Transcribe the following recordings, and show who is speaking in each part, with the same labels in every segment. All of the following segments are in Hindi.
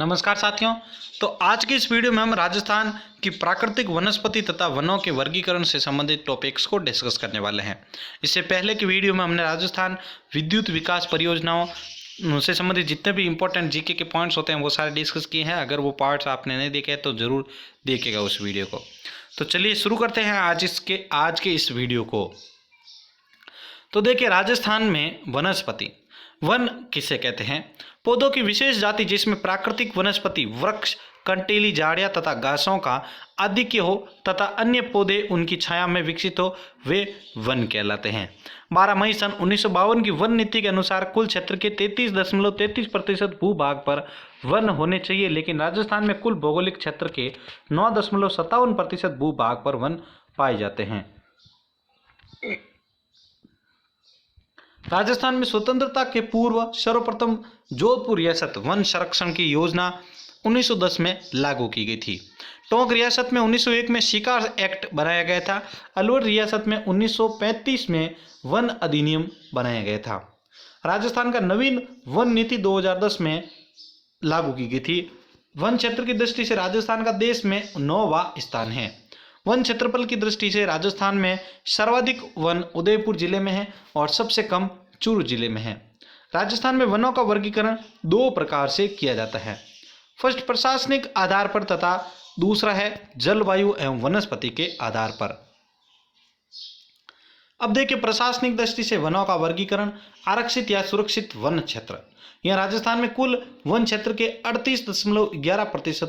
Speaker 1: नमस्कार साथियों। तो आज की इस वीडियो में हम राजस्थान की प्राकृतिक वनस्पति तथा वनों के वर्गीकरण से संबंधित टॉपिक्स को डिस्कस करने वाले हैं। इससे पहले की वीडियो में हमने राजस्थान विद्युत विकास परियोजनाओं से संबंधित जितने भी इंपॉर्टेंट जीके के पॉइंट्स होते हैं वो सारे डिस्कस किए हैं। अगर वो पार्ट्स आपने नहीं देखे तो ज़रूर देखिएगा उस वीडियो को। तो चलिए शुरू करते हैं आज के इस वीडियो को। तो देखिए, राजस्थान में वनस्पति, वन किसे कहते हैं? पौधों की विशेष जाति जिसमें प्राकृतिक वनस्पति, वृक्ष, कंटीली झाड़ियां तथा घासों का आधिक्य हो तथा अन्य पौधे उनकी छाया में विकसित हो, वे वन कहलाते हैं। 12 मई सन 1952 की वन नीति के अनुसार कुल क्षेत्र के 33.33% भूभाग पर वन होने चाहिए, लेकिन राजस्थान में कुल भौगोलिक क्षेत्र के 9.57% भूभाग पर वन पाए जाते हैं। राजस्थान में स्वतंत्रता के पूर्व सर्वप्रथम जोधपुर रियासत वन संरक्षण की योजना 1910 में लागू की गई थी। टोंक रियासत में 1901 में शिकार एक्ट बनाया गया था। अलवर रियासत में 1935 में वन अधिनियम बनाया गया था। राजस्थान का नवीन वन नीति 2010 में लागू की गई थी। वन क्षेत्र की दृष्टि से राजस्थान का देश में 9वां स्थान है। वन क्षेत्रफल की दृष्टि से राजस्थान में सर्वाधिक वन उदयपुर जिले में है और सबसे कम चूरू जिले में है। राजस्थान में वनों का वर्गीकरण दो प्रकार से किया जाता है। फर्स्ट, प्रशासनिक आधार पर तथा दूसरा है जलवायु एवं वनस्पति के आधार पर। अब देखिए, प्रशासनिक दृष्टि से वनों का वर्गीकरण आरक्षित या सुरक्षित वन क्षेत्र। यह राजस्थान में कुल वन क्षेत्र के 38.11%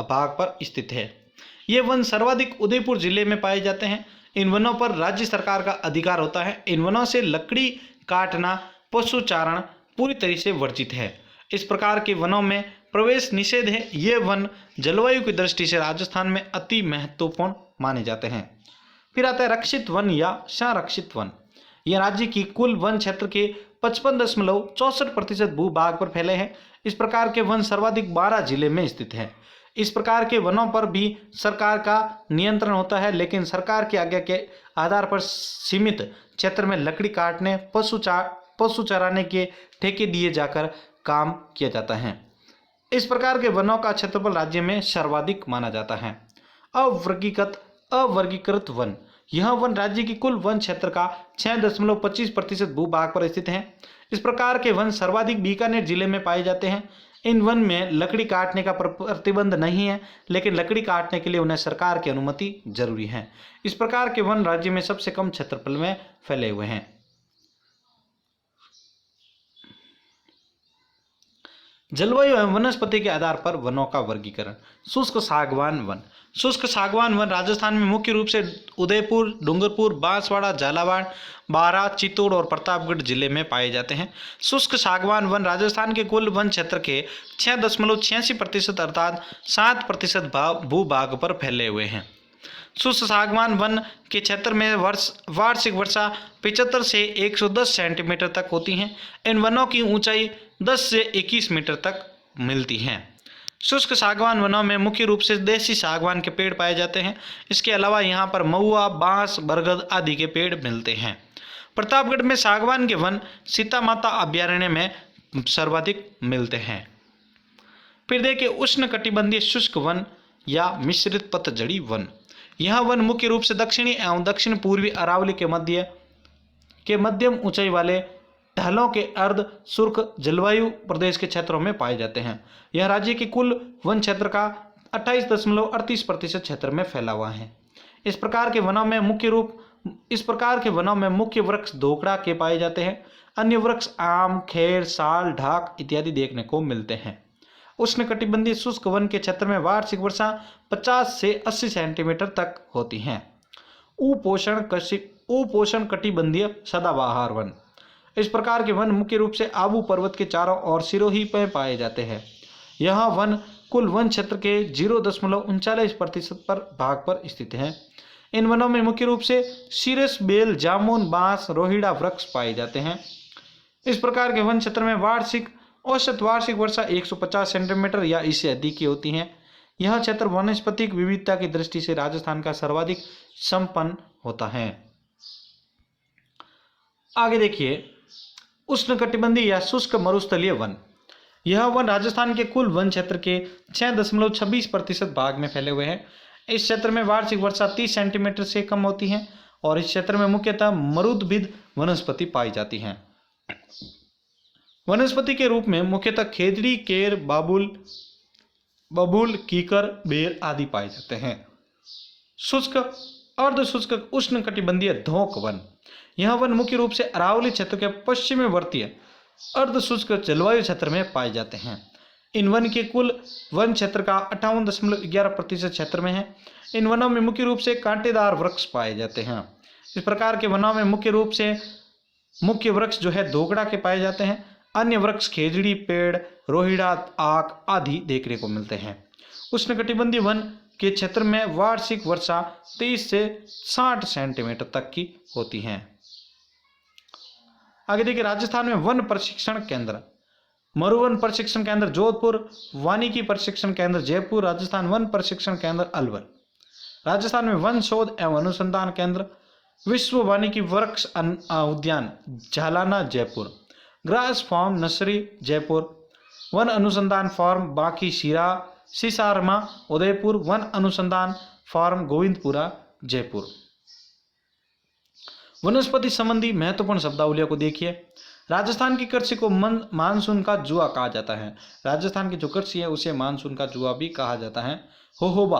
Speaker 1: भाग पर स्थित है। ये वन सर्वाधिक उदयपुर जिले में पाए जाते हैं। इन वनों पर राज्य सरकार का अधिकार होता है। इन वनों से लकड़ी काटना, पशु चारण पूरी तरह से वर्जित है। इस प्रकार के वनों में प्रवेश निषेध है। ये वन जलवायु की दृष्टि से राजस्थान में अति महत्वपूर्ण माने जाते हैं। फिर आता है रक्षित वन या संरक्षित वन। यह राज्य की कुल वन क्षेत्र के 55.64% भूभाग पर फैले हैं। इस प्रकार के वन सर्वाधिक 12 जिले में स्थित है। इस प्रकार के वनों पर भी सरकार का नियंत्रण होता है, लेकिन सरकार की आज्ञा के आधार पर सीमित क्षेत्र में लकड़ी काटने, पशु चराने के ठेके दिए जाकर काम किया जाता है। इस प्रकार के वनों का क्षेत्रफल राज्य में सर्वाधिक माना जाता है। अवर्गीकृत वन, यह वन राज्य की कुल वन क्षेत्र का 6.25% भूभाग पर स्थित है। इस प्रकार के वन सर्वाधिक बीकानेर जिले में पाए जाते हैं। इन वन में लकड़ी काटने का प्रतिबंध नहीं है, लेकिन लकड़ी काटने के लिए उन्हें सरकार की अनुमति जरूरी है। इस प्रकार के वन राज्य में सबसे कम क्षेत्रफल में फैले हुए हैं। जलवायु एवं वनस्पति के आधार पर वनों का वर्गीकरण। शुष्क सागवान वन। शुष्क सागवान वन राजस्थान में मुख्य रूप से उदयपुर, डूंगरपुर, बांसवाड़ा, झालावाड़, बारां, चित्तौड़ और प्रतापगढ़ जिले में पाए जाते हैं। शुष्क सागवान वन राजस्थान के कुल वन क्षेत्र के 6.86% अर्थात 7% भूभाग पर फैले हुए हैं। शुष्क सागवान वन के क्षेत्र में वार्षिक वर्षा 75 से 110 सेंटीमीटर तक होती है। इन वनों की ऊंचाई 10 से 21 मीटर तक मिलती है। शुष्क सागवान वनों में मुख्य रूप से देसी सागवान के पेड़ पाए जाते हैं। इसके अलावा यहाँ पर महुआ, बांस, बरगद आदि के पेड़ मिलते हैं। प्रतापगढ़ में सागवान के वन सीता माता अभ्यारण्य में सर्वाधिक मिलते हैं। फिर देखिए, उष्ण कटिबंधीय शुष्क वन या मिश्रित पतझड़ी वन। यह वन मुख्य रूप से दक्षिणी एवं दक्षिण पूर्वी अरावली के मध्यम ऊंचाई वाले ढालों के अर्ध शुष्क जलवायु प्रदेश के क्षेत्रों में पाए जाते हैं। यह राज्य के कुल वन क्षेत्र का 28.38% क्षेत्र में फैला हुआ है। इस प्रकार के वनों में मुख्य वृक्ष धोकड़ा के पाए जाते हैं। अन्य वृक्ष आम, खेर, साल, ढाक इत्यादि देखने को मिलते हैं। उष्णकटिबंधीय शुष्क वन के क्षेत्र में वार्षिक वर्षा 50 से 80 सेंटीमीटर तक होती है। उपोषण कटिबंधीय सदाबहार वन। इस प्रकार के वन मुख्य रूप से आबू पर्वत के चारों ओर सिरोही में पाए जाते हैं। यह वन कुल वन क्षेत्र के 0.39% पर भाग पर स्थित है। इन वनों में मुख्य रूप से शीरस, बेल, जामुन, बांस, रोहिड़ा वृक्ष पाए जाते हैं। इस प्रकार के वन क्षेत्र में औसत वार्षिक वर्षा 150 सेंटीमीटर या इससे अधिक की होती है। यह क्षेत्र वनस्पतिक विविधता की दृष्टि से राजस्थान का सर्वाधिक संपन्न होता है। आगे देखिए, उष्णकटिबंधीय या शुष्क मरुस्थलीय वन। यह वन राजस्थान के कुल वन क्षेत्र के 6.26% भाग में फैले हुए हैं। इस क्षेत्र में वार्षिक वर्षा 30 सेंटीमीटर से कम होती है और इस क्षेत्र में मुख्यतः मरुद्भिद वनस्पति पाई जाती हैं। वनस्पति के रूप में मुख्यतः खेजड़ी, केर, बबूल, कीकर, बेर आदि पाए जाते हैं। शुष्क अर्ध शुष्क उष्ण कटिबंधीय धोंक वन। यह वन मुख्य रूप से अरावली क्षेत्र के पश्चिमवर्तीय अर्ध शुष्क जलवायु क्षेत्र में पाए जाते हैं। इन वन के कुल वन क्षेत्र का 58.11% क्षेत्र में है। इन वनों में मुख्य रूप से कांटेदार वृक्ष पाए जाते हैं। इस प्रकार के वनों में मुख्य रूप से मुख्य वृक्ष जो है दोगड़ा के पाए जाते हैं। अन्य वृक्ष खेजड़ी, पेड़, रोहिड़ा, आक आदि देखने को मिलते हैं। उष्णकटिबंधीय वन के क्षेत्र में वार्षिक वर्षा 30 से 60 सेंटीमीटर तक की होती है। आगे देखिए, राजस्थान में वन प्रशिक्षण केंद्र। मरुवन प्रशिक्षण केंद्र जोधपुर, वानिकी प्रशिक्षण केंद्र जयपुर, राजस्थान वन प्रशिक्षण केंद्र अलवर। राजस्थान में वन शोध एवं अनुसंधान केंद्र विश्व वानिकी वृक्ष उद्यान Jhalana Jaipur, grass farm nursery Jaipur, वन अनुसंधान फार्म बाकी शिरा सिसारमा उदयपुर, वन अनुसंधान फार्म गोविंदपुरा जयपुर। वनस्पति संबंधी महत्वपूर्ण शब्दावलियों को देखिए। राजस्थान की कृषि को मानसून का जुआ कहा जाता है। राजस्थान की जो कृषि है उसे मानसून का जुआ भी कहा जाता है। होहोबा,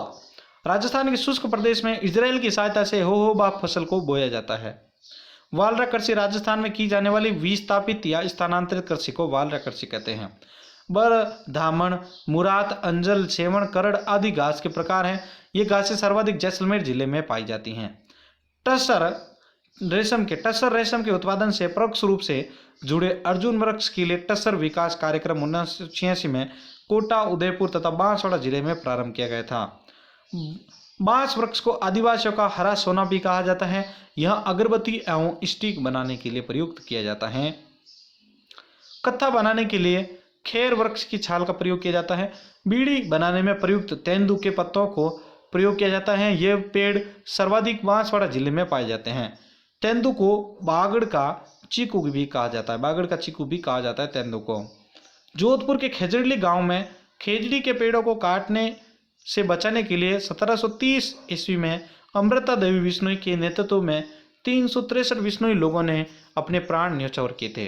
Speaker 1: राजस्थान के शुष्क प्रदेश में इजराइल की सहायता से होहोबा फसल को बोया जाता है। वालरा कृषि, राजस्थान में की जाने वाली विस्थापित या स्थानांतरित कृषि को वालरा कृषि कहते हैं। बर, धामण, मुरात, अंजल, सेवण, करड़ आदि घास के प्रकार हैं। ये घासें सर्वाधिक जैसलमेर जिले में पाई जाती हैं। टसर रेशम के उत्पादन से परोक्ष रूप से जुड़े अर्जुन वृक्ष के लिए टसर विकास कार्यक्रम 1986 में कोटा, उदयपुर तथा बांसवाड़ा जिले में प्रारंभ किया गया था। बांस वृक्ष को आदिवासियों का हरा सोना भी कहा जाता है। यह अगरबत्ती एवं स्टिक बनाने के लिए प्रयुक्त किया जाता है। कत्था बनाने के लिए खेर वृक्ष की छाल का प्रयोग किया जाता है। बीड़ी बनाने में प्रयुक्त तेंदू के पत्तों को प्रयोग किया जाता है। ये पेड़ सर्वाधिक बांसवाड़ा जिले में पाए जाते हैं। तेंदू को बागड़ का चीकू भी कहा जाता है। बागड़ का चीकू भी कहा जाता है तेंदू को। जोधपुर के खेजड़ी गांव में खेजड़ी के पेड़ों को काटने से बचाने के लिए 1730 ईस्वी में अमृता देवी बिश्नोई के नेतृत्व में 363 बिश्नोई लोगों ने अपने प्राण न्यौछावर किए थे।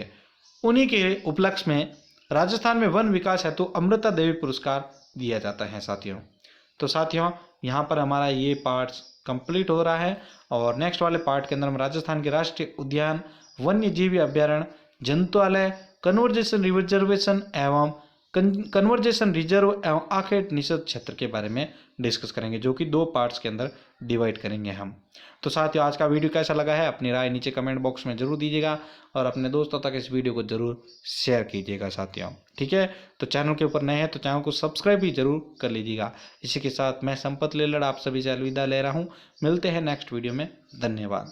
Speaker 1: उन्हीं के उपलक्ष्य में राजस्थान में वन विकास हेतु अमृता देवी पुरस्कार दिया जाता है साथियों। तो साथियों, यहाँ पर हमारा ये पार्ट कंप्लीट हो रहा है और नेक्स्ट वाले पार्ट के अंदर हम राजस्थान के राष्ट्रीय उद्यान, वन्य जीवी अभ्यारण्य, जंतुआलय, कन्वर्जेशन रिजर्व एवं आखेट निषेध क्षेत्र के बारे में डिस्कस करेंगे, जो कि 2 पार्ट्स के अंदर डिवाइड करेंगे हम। तो साथियों, आज का वीडियो कैसा लगा है अपनी राय नीचे कमेंट बॉक्स में जरूर दीजिएगा और अपने दोस्तों तक इस वीडियो को जरूर शेयर कीजिएगा साथियों। ठीक है, तो चैनल के ऊपर नए हैं तो चैनल को सब्सक्राइब भी जरूर कर लीजिएगा। इसी के साथ मैं संपत लेलड़ आप सभी से अलविदा ले रहा हूँ। मिलते हैं नेक्स्ट वीडियो में। धन्यवाद।